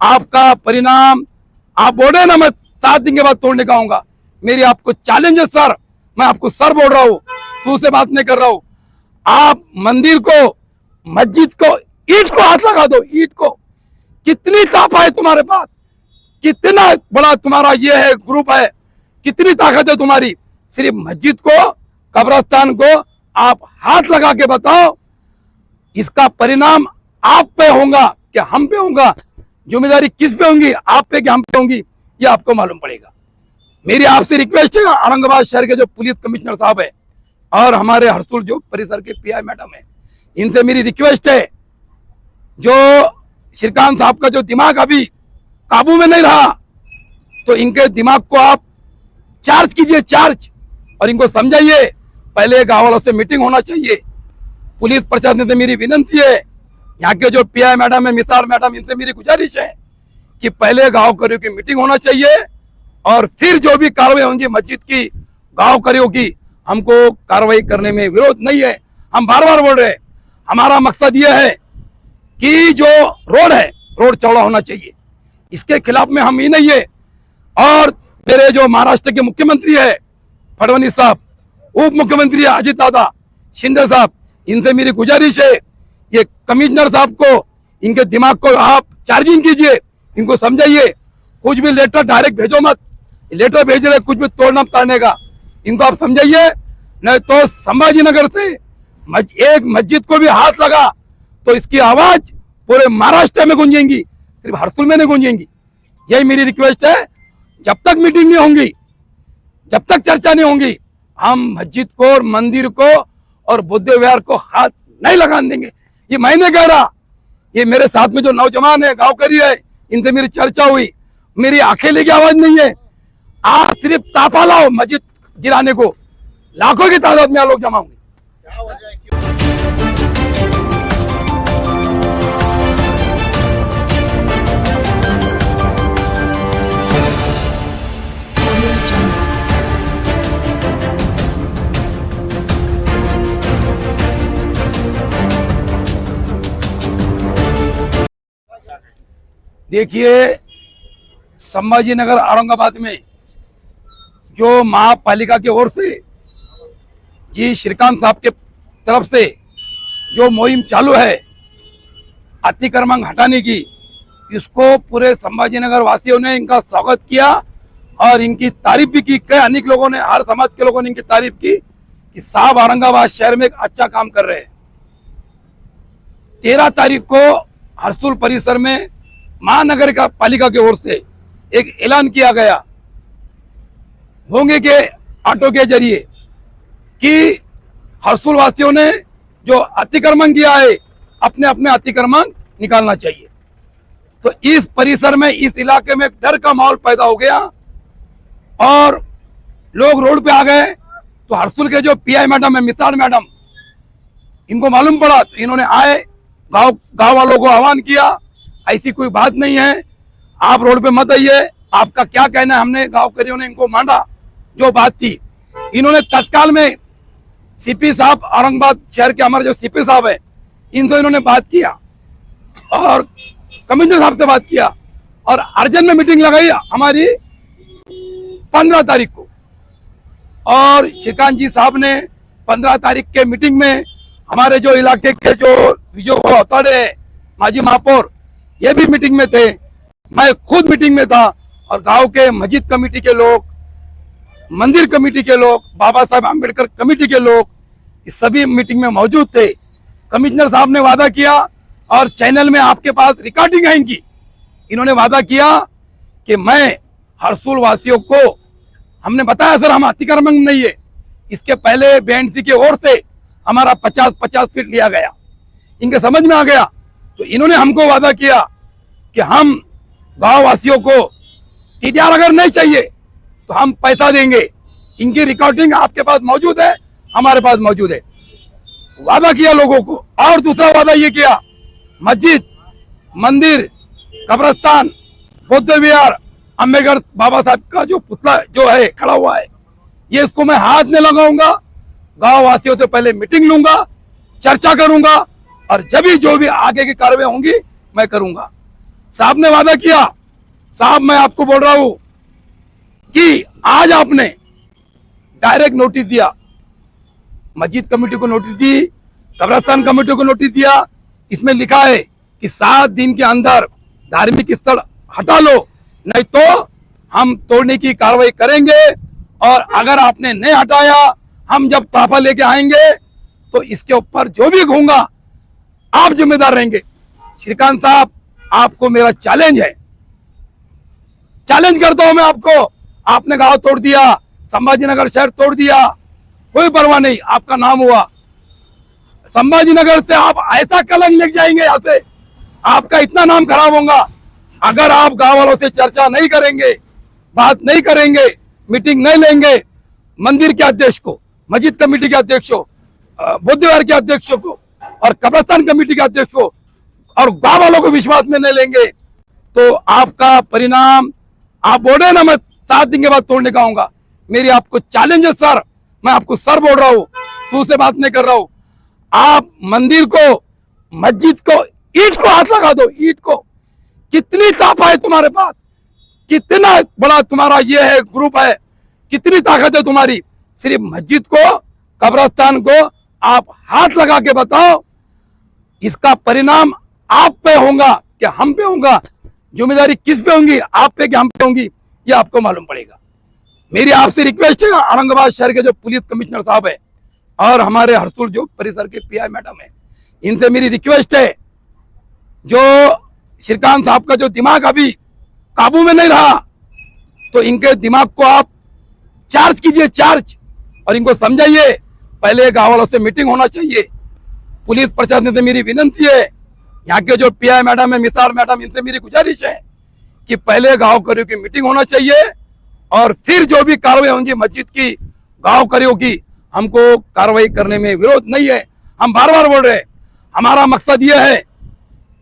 आपका परिणाम आप बोल रहे हैं ना, मैं 7 दिन के बाद तोड़ने का आऊंगा। मेरी आपको चैलेंज है सर, मैं आपको सर बोल रहा हूँ, तू से बात नहीं कर रहा हूँ। आप मंदिर को, मस्जिद को, ईंट को हाथ लगा दो, ईंट को। कितनी ताकत है तुम्हारे पास, कितना बड़ा तुम्हारा ये है ग्रुप है, कितनी ताकत है तुम्हारी। सिर्फ मस्जिद को, कब्रिस्तान को आप हाथ लगा के बताओ, इसका परिणाम आप पे होगा कि हम पे होगा, जिम्मेदारी किस पे होंगी, आप पे कि हम पे होंगी, ये आपको मालूम पड़ेगा। मेरी आपसे रिक्वेस्ट है, औरंगाबाद शहर के जो पुलिस कमिश्नर साहब है और हमारे हरसुल जो परिसर के पीआई मैडम है, इनसे मेरी रिक्वेस्ट है, जो श्रीकांत साहब का जो दिमाग अभी काबू में नहीं रहा, तो इनके दिमाग को आप चार्ज कीजिए, चार्ज, और इनको समझाइए। पहले गांव वालों से मीटिंग होना चाहिए। पुलिस प्रशासन से मेरी विनती है, यहाँ के जो पीआई मैडम है, मिसाल मैडम, इनसे मेरी गुजारिश है कि पहले गांव करियो की मीटिंग होना चाहिए और फिर जो भी कार्रवाई होंगी मस्जिद की, गांव करियो की, हमको कार्रवाई करने में विरोध नहीं है। हम बार बार बोल रहे हैं, हमारा मकसद ये है कि जो रोड है, रोड चौड़ा होना चाहिए, इसके खिलाफ में हम ही नहीं है। और मेरे जो महाराष्ट्र के मुख्यमंत्री है फडणवीस साहब, उप मुख्यमंत्री अजित दादा शिंदे साहब, इनसे मेरी गुजारिश है, ये कमिश्नर साहब को, इनके दिमाग को आप चार्जिंग कीजिए, इनको समझाइए। कुछ भी लेटर डायरेक्ट भेजो मत, लेटर भेज रहे कुछ भी तोड़ना ताड़ने का, इनको आप समझाइए। नहीं तो संभाजीनगर से एक मस्जिद को भी हाथ लगा तो इसकी आवाज पूरे महाराष्ट्र में गूंजेंगी, सिर्फ हरसुल में नहीं गूंजेंगी। यही मेरी रिक्वेस्ट है। जब तक मीटिंग नहीं होंगी, जब तक चर्चा नहीं होंगी, हम मस्जिद को और मंदिर को और बुद्ध विहार को हाथ नहीं लगाने देंगे। ये मैं नहीं कह रहा, ये मेरे साथ में जो नौजवान है, गांव करी है, इनसे मेरी चर्चा हुई। मेरी अकेले की आवाज नहीं है। आप सिर्फ तापा लाओ मस्जिद गिराने को, लाखों की तादाद में लोग जमा होंगे। देखिए, संभाजीनगर औरंगाबाद में जो महापालिका की ओर से जी श्रीकांत साहब के तरफ से जो मुहिम चालू है अतिक्रमण हटाने की, इसको पूरे संभाजीनगर वासियों ने इनका स्वागत किया और इनकी तारीफ भी की। कई अनेक लोगों ने, हर समाज के लोगों ने इनकी तारीफ की कि साहब औरंगाबाद शहर में एक अच्छा काम कर रहे हैं। 13 तारीख को हरसुल परिसर में महानगर का पालिका की ओर से एक ऐलान किया गया भोंगे के ऑटो के जरिए कि हरसुल वासियों ने जो अतिक्रमण किया है, अपने अपने अतिक्रमण निकालना चाहिए। तो इस परिसर में, इस इलाके में डर का माहौल पैदा हो गया और लोग रोड पे आ गए। तो हरसुल के जो पीआई मैडम है, मिसाल मैडम, इनको मालूम पड़ा तो इन्होंने आए, गांव वालों को आह्वान किया, ऐसी कोई बात नहीं है, आप रोड पे मत आइए, आपका क्या कहना है। हमने गांव करियों ने इनको माना जो बात थी। इन्होंने तत्काल में सीपी साहब, औरंगाबाद शहर के हमारे जो सीपी साहब है, इनसे इन्होंने बात किया और कमिश्नर साहब से बात किया और अर्जेंट में मीटिंग लगाई हमारी 15 तारीख को। और श्रीकांत जी साहब ने 15 तारीख के मीटिंग में हमारे जो इलाके के जो विजय अताड़े माजी महापौर, ये भी मीटिंग में थे, मैं खुद मीटिंग में था और गांव के मस्जिद कमेटी के लोग, मंदिर कमेटी के लोग, बाबा साहब आम्बेडकर कमेटी के लोग, इस सभी मीटिंग में मौजूद थे। कमिश्नर साहब ने वादा किया और चैनल में आपके पास रिकॉर्डिंग है इनकी, इन्होंने वादा किया कि मैं हरसुल वासियों को, हमने बताया सर हम अतिक्रमण नहीं है, इसके पहले बीएनसी की ओर से हमारा 50-50 फीट लिया गया, इनके समझ में आ गया। तो इन्होंने हमको वादा किया कि हम गांव वासियों को टीडीआर अगर नहीं चाहिए तो हम पैसा देंगे। इनकी रिकॉर्डिंग आपके पास मौजूद है, हमारे पास मौजूद है। वादा किया लोगों को। और दूसरा वादा ये किया, मस्जिद, मंदिर, कब्रिस्तान, बुद्ध विहार, अम्बेडकर बाबा साहब का जो पुतला जो है खड़ा हुआ है, ये इसको मैं हाथ में लगाऊंगा, गांव वासियों से पहले मीटिंग लूंगा, चर्चा करूंगा और जब भी जो भी आगे की कार्रवाई होंगी मैं करूंगा। साहब ने वादा किया। साहब मैं आपको बोल रहा हूं कि आज आपने डायरेक्ट नोटिस दिया, मस्जिद कमेटी को नोटिस दी, कब्रिस्तान कमेटी को नोटिस दिया। इसमें लिखा है कि 7 दिन के अंदर धार्मिक स्थल हटा लो, नहीं तो हम तोड़ने की कार्रवाई करेंगे। और अगर आपने नहीं हटाया, हम जब ताफा लेके आएंगे तो इसके ऊपर जो भी होगा आप जिम्मेदार रहेंगे। श्रीकांत साहब, आपको मेरा चैलेंज है, चैलेंज करता हूं मैं आपको। आपने गांव तोड़ दिया, संभाजीनगर शहर तोड़ दिया, कोई परवाह नहीं, आपका नाम हुआ। संभाजीनगर से आप ऐसा कलंक लेके जाएंगे यहाँ से, आपका इतना नाम खराब होगा। अगर आप गांव वालों से चर्चा नहीं करेंगे, बात नहीं करेंगे, मीटिंग नहीं लेंगे, मंदिर के अध्यक्ष को, मस्जिद कमेटी के अध्यक्ष को, बुद्ध विहार के अध्यक्ष को और कब्रिस्तान कमेटी के अध्यक्ष को और गांव वालों को विश्वास में नहीं लेंगे, तो आपका परिणाम, आप बोले ना मैं 7 दिन के बाद तोड़ने का आऊंगा। मेरी आपको चैलेंज है सर, मैं आपको सर बोल रहा हूं, तू से बात नहीं कर रहा हूं। आप मंदिर को, मस्जिद को, ईंट को हाथ लगा दो, ईंट को। कितनी ताकत है तुम्हारे पास, कितना बड़ा तुम्हारा ये है ग्रुप है, कितनी ताकत है तुम्हारी। सिर्फ मस्जिद को, कब्रिस्तान को आप हाथ लगा के बताओ, इसका परिणाम आप पे होगा कि हम पे होगा, जिम्मेदारी किस पे होंगी, आप पे कि हम पे होंगी, ये आपको मालूम पड़ेगा। मेरी आपसे रिक्वेस्ट है, औरंगाबाद शहर के जो पुलिस कमिश्नर साहब है और हमारे हरसुल जो परिसर के पीआई मैडम है, इनसे मेरी रिक्वेस्ट है, जो श्रीकांत साहब का जो दिमाग अभी काबू में नहीं रहा, तो इनके दिमाग को आप चार्ज कीजिए, चार्ज, और इनको समझाइए। पहले गांव वालों से मीटिंग होना चाहिए। पुलिस प्रशासन से मेरी विनंती है, यहाँ के जो पीआई मैडम है, मिसार मैडम, इनसे मेरी गुजारिश है कि पहले गांव करियों की मीटिंग होना चाहिए और फिर जो भी कार्रवाई होंगी मस्जिद की, गांव करियों की, हमको कार्रवाई करने में विरोध नहीं है। हम बार बार बोल रहे हैं, हमारा मकसद ये है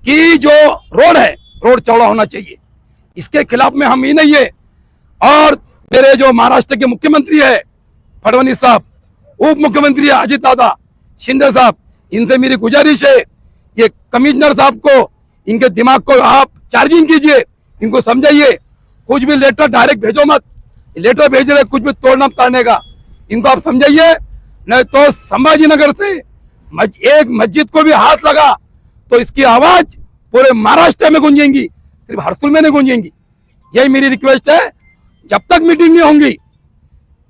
कि जो रोड है, रोड चौड़ा होना चाहिए, इसके खिलाफ में हम ही नहीं है। और मेरे जो महाराष्ट्र के मुख्यमंत्री है फडणवीस साहब, उप मुख्यमंत्री है अजित दादा शिंदे साहब, इनसे मेरी गुजारिश है, ये कमिश्नर साहब को, इनके दिमाग को आप चार्जिंग कीजिए, इनको समझाइए। कुछ भी लेटर डायरेक्ट भेजो मत, लेटर भेज रहे कुछ भी तोड़ना ताड़ने का, इनको आप समझाइए। नहीं तो संभाजीनगर से एक मस्जिद को भी हाथ लगा तो इसकी आवाज पूरे महाराष्ट्र में गूंजेंगी, सिर्फ हरसुल में नहीं गूंजेंगी। यही मेरी रिक्वेस्ट है। जब तक मीटिंग नहीं होंगी,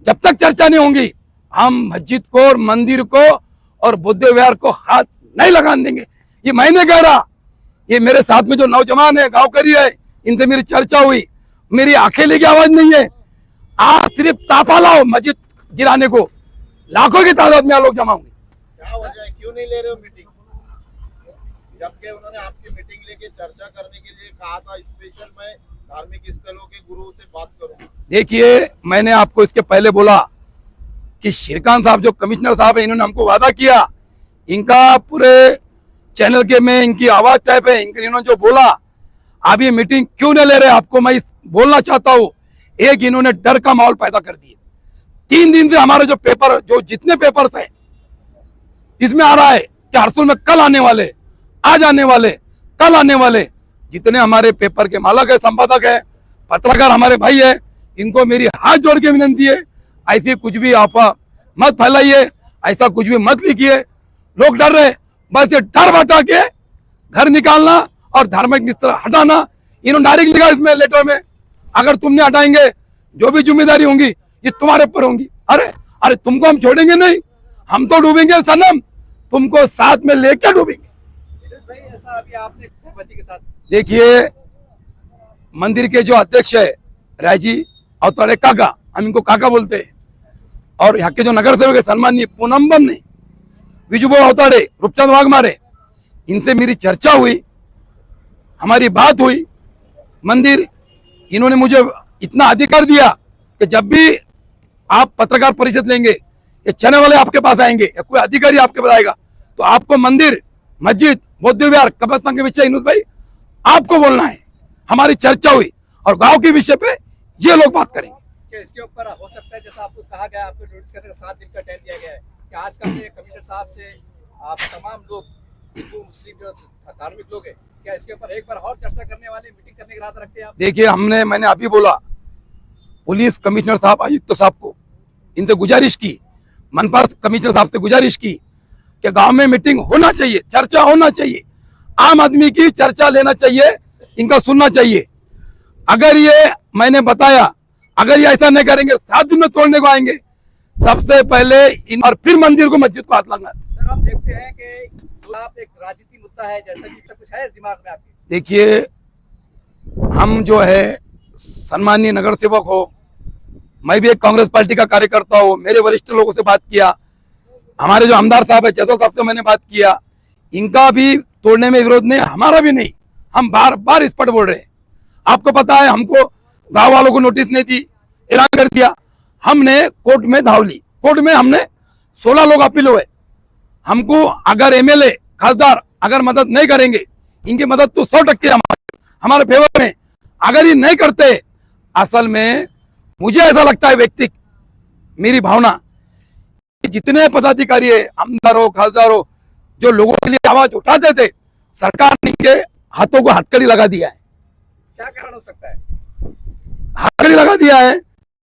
जब तक चर्चा नहीं होंगी, हम मस्जिद को और मंदिर को और बुद्ध विहार को हाथ नहीं लगाने देंगे। ये मैं नहीं कह रहा, ये मेरे साथ में जो नौजवान है, गांव करी है, इनसे मेरी चर्चा हुई। मेरी अकेले की आवाज नहीं है। आप सिर्फ तापा लाओ मस्जिद गिराने को, लाखों की तादाद में लोग जमा होंगे। क्या वजह है, क्यों नहीं ले रहे हो मीटिंग? जबकि उन्होंने आपकी मीटिंग लेके चर्चा करने के लिए कहा था, स्पेशल मैं धार्मिक स्थलों के गुरु से बात करूं। देखिए, मैंने आपको इसके पहले बोला कि श्रीकांत साहब जो कमिश्नर साहब है, इन्होंने हमको वादा किया, इनका पूरे चैनल के में इनकी आवाज टाइप है, इन्होंने जो बोला, अब ये मीटिंग क्यों नहीं ले रहे, आपको मैं बोलना चाहता हूँ। एक, इन्होंने डर का माहौल पैदा कर दिया। 3 दिन से हमारे जो पेपर, जो जितने पेपर थे, इसमें आ रहा है कि हरसुल में कल आने वाले, आज आने वाले, कल आने वाले। जितने हमारे पेपर के मालक है, संपादक है, पत्रकार हमारे भाई है, इनको मेरी हाथ जोड़ के विनंती है, ऐसी कुछ भी अफवाह मत फैलाइए, ऐसा कुछ भी मत लिखिए। लोग डर रहे, बस ये डर बता के घर निकालना और धार्मिक स्थल हटाना। इन्होंने डायरेक्ट लिखा इसमें लेटर में, अगर तुमने हटाएंगे जो भी जिम्मेदारी होंगी ये तुम्हारे ऊपर होंगी। अरे अरे, तुमको हम छोड़ेंगे नहीं, हम तो डूबेंगे सनम, तुमको साथ में लेके डूबेंगे। भाई, ऐसा अभी आपने सहमति के साथ, देखिए, मंदिर के जो अध्यक्ष है रायजी अवताड़े काका, हम इनको काका बोलते हैं, और यहाँ के जो नगर सेवक है सम्माननीय पूनम ने, विजुबो अवताड़े, रूपचंद वाघमारे, इनसे मेरी चर्चा हुई, हमारी बात हुई। मंदिर, इन्होंने मुझे इतना अधिकार दिया कि जब भी आप पत्रकार परिषद लेंगे, ये चैनल वाले आपके पास आएंगे या कोई अधिकारी आपके पास आएगा, तो आपको मंदिर, मस्जिद, बौद्ध विहार, कब्रिस्तान के विषय इनुस भाई आपको बोलना है। हमारी चर्चा हुई और गांव के विषय पे ये लोग बात करेंगे। कि इसके ऊपर हो सकता है, जैसा आपको कहा गया, आपको नोटिस करने का 7 दिन का टाइम दिया गया है, कि आज का कमिश्नर साहब से आप तमाम लोग हिंदू मुस्लिम जो धार्मिक लोग हैं, क्या इसके ऊपर एक बार और चर्चा करने वाले, मीटिंग करने की इरादा रखते हैं आप? देखिए, मैंने अभी बोला, पुलिस कमिश्नर साहब, आयुक्त साहब को इनसे गुजारिश की, मनपा कमिश्नर साहब से गुजारिश की कि गांव में मीटिंग होना चाहिए, चर्चा होना चाहिए, आम आदमी की चर्चा लेना चाहिए, इनका सुनना चाहिए। अगर ये मैंने बताया, अगर ये ऐसा नहीं करेंगे 7 दिन में तोड़ने को आएंगे। सबसे पहले इन और फिर मंदिर को, मस्जिद को हाथ लगाना। सर, हम देखते हैं कि आप एक राजनीति मुद्दा है, जैसा भी सब कुछ है इस दिमाग में आपके? देखिए, हम जो है सम्मानीय नगर सेवक हो, मैं भी एक कांग्रेस पार्टी का कार्यकर्ता हूँ, मेरे वरिष्ठ लोगों से बात किया, हमारे जो आमदार साहब है जैसल साहब से मैंने बात किया, इनका भी तोड़ने में विरोध नहीं, हमारा भी नहीं। हम बार बार इस पर बोल रहे हैं। आपको पता है, हमको गांव वालों को नोटिस नहीं दी, ऐलान कर दिया, हमने कोर्ट में धाव ली, कोर्ट में हमने 16 लोग अपील हुए। हमको अगर एमएलए खासदार अगर मदद नहीं करेंगे, इनकी मदद तो 100% हमारे फेवर में, अगर ये नहीं करते, असल में मुझे ऐसा लगता है, व्यक्ति मेरी भावना, जितने पदाधिकारी है, आमदार हो, खासदार हो, जो लोगों के लिए आवाज उठाते थे, सरकार ने इनके हाथों को हथकड़ी लगा दिया है। क्या कारण हो सकता है? हथकड़ी लगा दिया है,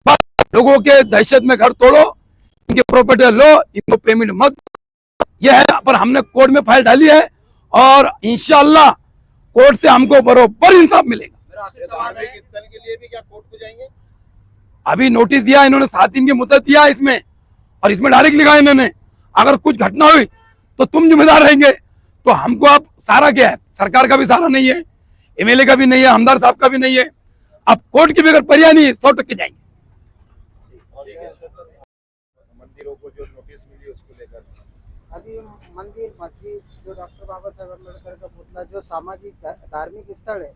बस लोगों के दहशत में घर तोड़ो, इनके प्रॉपर्टी लो, इनको पेमेंट मत, यह है। पर हमने कोर्ट में फाइल डाली है और इंशाल्लाह कोर्ट से हमको बरोबर इंसाफ मिलेगा। मेरा आखिरी सवाल है, धार्मिक स्थल के लिए भी क्या कोर्ट को जाएंगे? अभी नोटिस दिया इन्होंने, 7 दिन की मुद्दत दिया इसमें, और इसमें डायरेक्ट लिखा है इन्होंने, अगर कुछ घटना हुई तो तुम जिम्मेदार रहेंगे। तो हमको अब सहारा क्या है? सरकार का भी सहारा नहीं है, एमएलए का भी नहीं है, हमदार साहब का भी नहीं है। अब कोर्ट की भी अगर पर्याय नहीं है, 100% जाएंगे। मंदिरों को जो नोटिस मिली उसको लेकर अभी मंदिर, मस्जिद, जो डॉक्टर बाबा साहेब अम्बेडकर का पुतला, जो सामाजिक धार्मिक स्थल है,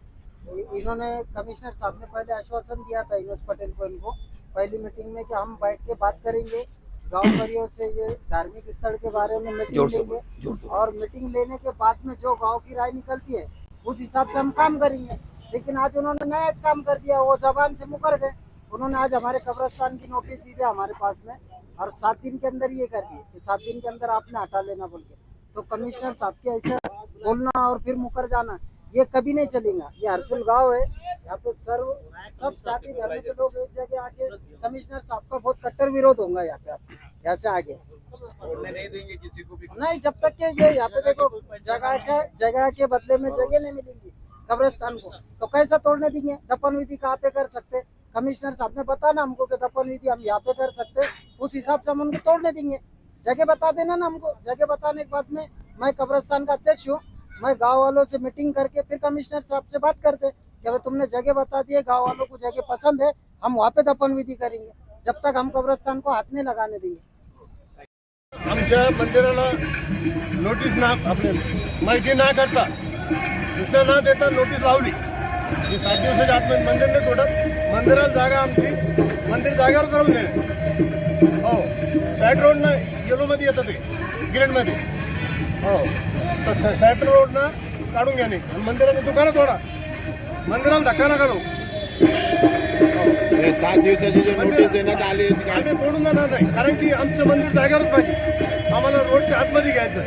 इन्होंने कमिश्नर साहब ने पहले आश्वासन दिया था इनोस पटेल को, इनको पहली मीटिंग में, कि हम बैठ के बात करेंगे गांव वालियों से, ये धार्मिक स्थल के बारे में मीटिंग लेंगे, और मीटिंग लेने के बाद में जो गांव की राय निकलती है उस हिसाब से हम काम करेंगे। लेकिन आज उन्होंने नया काम कर दिया, वो जबान से मुकर गए। उन्होंने आज हमारे कब्रिस्तान की नोटिस दी थी हमारे पास में, और 7 दिन के अंदर ये कर दिए कि 7 दिन के अंदर आपने हटा लेना बोल के। तो कमिश्नर साहब के ऐसा बोलना और फिर मुकर जाना, ये कभी नहीं चलेगा। ये हरसुल गांव है, यहाँ पे सब जाति धर्म के लोग एक जगह आके कमिश्नर साहब का बहुत कट्टर विरोध होगा यहाँ पे, यहाँ से आगे तोड़ने नहीं देंगे किसी को भी। नहीं, जब तक के ये यहाँ पे देखो जगह के बदले में जगह नहीं मिलेंगी कब्रिस्तान को, तो कैसा तोड़ने देंगे? दफन विधि कहाँ पे कर सकते? कमिश्नर साहब ने बताना हमको कि दफन विधि हम यहाँ पे कर सकते, उस हिसाब से हम उनको तोड़ने देंगे। जगह बता देना ना हमको। जगह बताने के बाद में, मैं कब्रिस्तान का अध्यक्ष हूँ, मैं गांव वालों से मीटिंग करके फिर कमिश्नर साहब से बात करते कि भाई तुमने जगह बता दी है, गांव वालों को जगह पसंद है, हम वहाँ पे दफन विधि करेंगे। जब तक हम कब्रिस्तान को हाथ नहीं लगाने देंगे। आमच्या मंदिराला नोटीस ना आपले माहिती ना करता, सूचना ना देता नोटीस लावली की 7 दिवसाच्या आतमध्ये मंदिर नाही तोडत, मंदिराला जागा आमची, मंदिर जागेवरच राहून दे। हो, साईड रोडनं येलोमध्ये येतं ते, ग्रेडमध्ये। हो, तर साईड रोडनं काढून घ्या नाही, आणि मंदिराचं दुकानं तोडा, मंदिराला धक्का नका लावू। 7 दिवसाची जी नोटीस देण्यात आली आहे, आम्ही तोडून जाणार नाही, कारण की आमचं मंदिर जागेवरच पाहिजे। आम्हाला रोडच्या आतमध्ये घ्यायचं,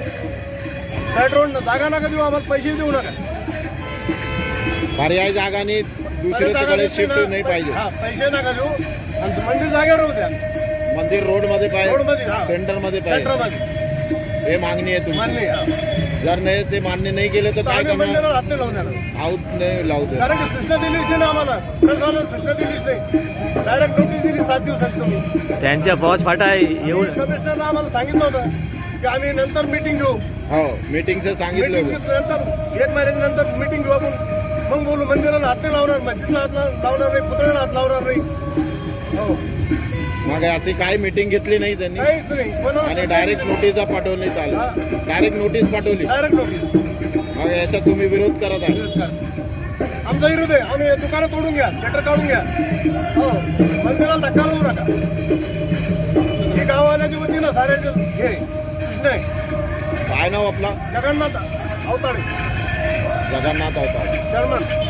साईड रोडनं जागा नका देऊ, आम्हाला पैसे देऊ नका। पर्याय जागाने दुसरीकडे शिफ्ट नाही पाहिजे। हा, पैसे नका देऊ, आणि मंदिर जागेवर राहू द्या। मंदिर रोड मध्ये रोडमध्ये, पाहिजे, हा. सेंटर मध्ये पाहिजे, सेंटरमध्ये हे मागणी आहे तुमची। मान्य आहे, हा. जर नाही ते मान्य नाही केलं तर काय आम्ही करणार? मंदिराला हात नाही लावून देणार, आऊत नाही लावू दे। कारण की सूचना दिलीच नाही ना आम्हाला। तर झालं, सूचना दिलीच नाही, डायरेक्ट नोटीस दिली 7 दिवसाची तुम्ही। त्यांच्या फौज फाटा येऊन कमिशनरला आम्हाला सांगितलं होतं की आम्ही नंतर मीटिंग घेऊ, हो, मीटिंगचं सांगितलं मीटिंग होतं। नंतर 1 महिन्यानंतर मीटिंग घेऊ आपण, मग बोलू। मंदिराला हात नाही लावणार, मस्जिदला हात लावणार नाही, पुतळ्याला हात लावणार नाही। हो, मग आता काय मीटिंग घेतली नाही त्यांनी, काहीच नाही, कोणाला आणि डायरेक्ट नोटीसा पाठवण्यात आलं, डायरेक्ट नोटीस पाठवली। Direct notice. मग याचा तुम्ही विरोध करत आहे? आमचा विरोध आहे, आम्ही दुकानं तोडून घ्या, शटर काढून घ्या। हो, मंदिराला धक्का लावू नका, ही गाववाल्याची वतीनं साऱ्याचे हे नाही। काय नाव आपला? जगन्नाथ अवताडे, जगन्नाथ होता। चेअरमन।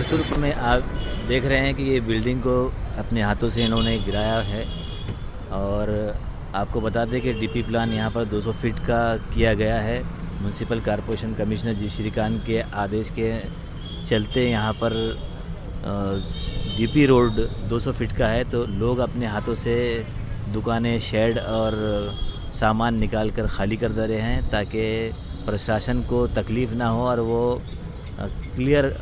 हरसुल में आप देख रहे हैं कि ये बिल्डिंग को अपने हाथों से इन्होंने गिराया है। और आपको बता दें कि डीपी प्लान यहाँ पर 200 फीट का किया गया है। म्यूनसिपल कॉरपोरेशन कमिश्नर जी श्रीकांत के आदेश के चलते यहाँ पर डीपी रोड 200 फीट का है, तो लोग अपने हाथों से दुकानें, शेड और सामान निकाल कर खाली कर दे रहे हैं ताकि प्रशासन को तकलीफ़ ना हो और वो क्लियर।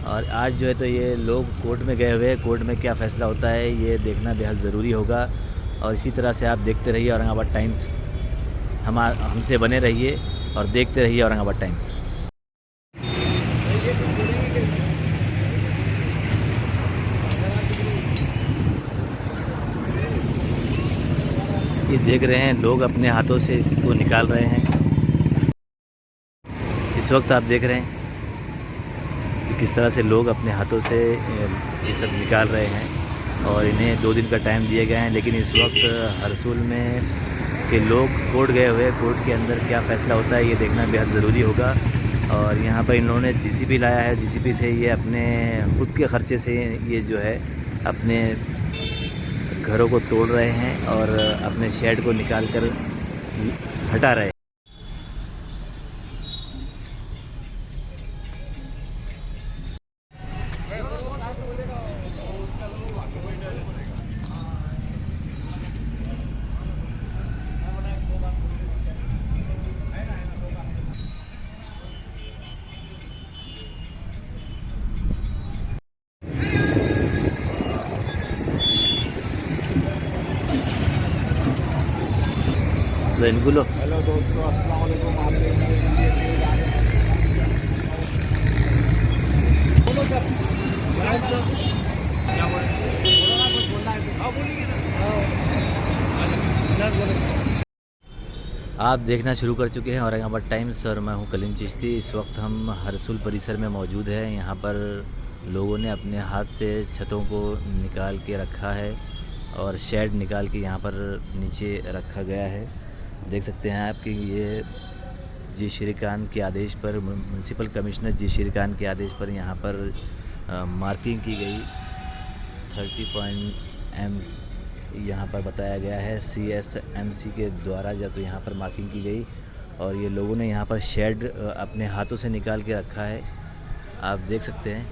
और आज जो है तो ये लोग कोर्ट में गए हुए हैं, कोर्ट में क्या फ़ैसला होता है ये देखना बेहद ज़रूरी होगा। और इसी तरह से आप देखते रहिए औरंगाबाद टाइम्स, हमसे बने रहिए और देखते रहिए औरंगाबाद टाइम्स। ये देख रहे हैं लोग अपने हाथों से इसको निकाल रहे हैं। इस वक्त आप देख रहे हैं कि किस तरह से लोग अपने हाथों से ये सब निकाल रहे हैं और इन्हें 2 दिन का टाइम दिए गए हैं। लेकिन इस वक्त हरसुल में के लोग कोर्ट गए हुए, कोर्ट के अंदर क्या फ़ैसला होता है ये देखना बेहद ज़रूरी होगा। और यहाँ पर इन्होंने जीसीबी लाया है, जीसीबी से ये अपने खुद के ख़र्चे से ये जो है अपने घरों को तोड़ रहे हैं और अपने शेड को निकाल कर हटा रहे हैं। इनको हेलो दोस्तों, अस्सलाम वालेकुम। आप देखना शुरू कर चुके हैं औरंगाबाद टाइम्स और मैं हूं कलीम चिश्ती। इस वक्त हम हरसुल परिसर में मौजूद हैं। यहाँ पर लोगों ने अपने हाथ से छतों को निकाल के रखा है और शेड निकाल के यहाँ पर नीचे रखा गया है। देख सकते हैं आप कि ये जी श्रीकांत के आदेश पर, म्यूनसिपल कमिश्नर जी श्रीकांत के आदेश पर यहाँ पर मार्किंग की गई। 30.m यहाँ पर बताया गया है CSMC के द्वारा, जब तो यहाँ पर मार्किंग की गई और ये लोगों ने यहाँ पर शेड अपने हाथों से निकाल के रखा है। आप देख सकते हैं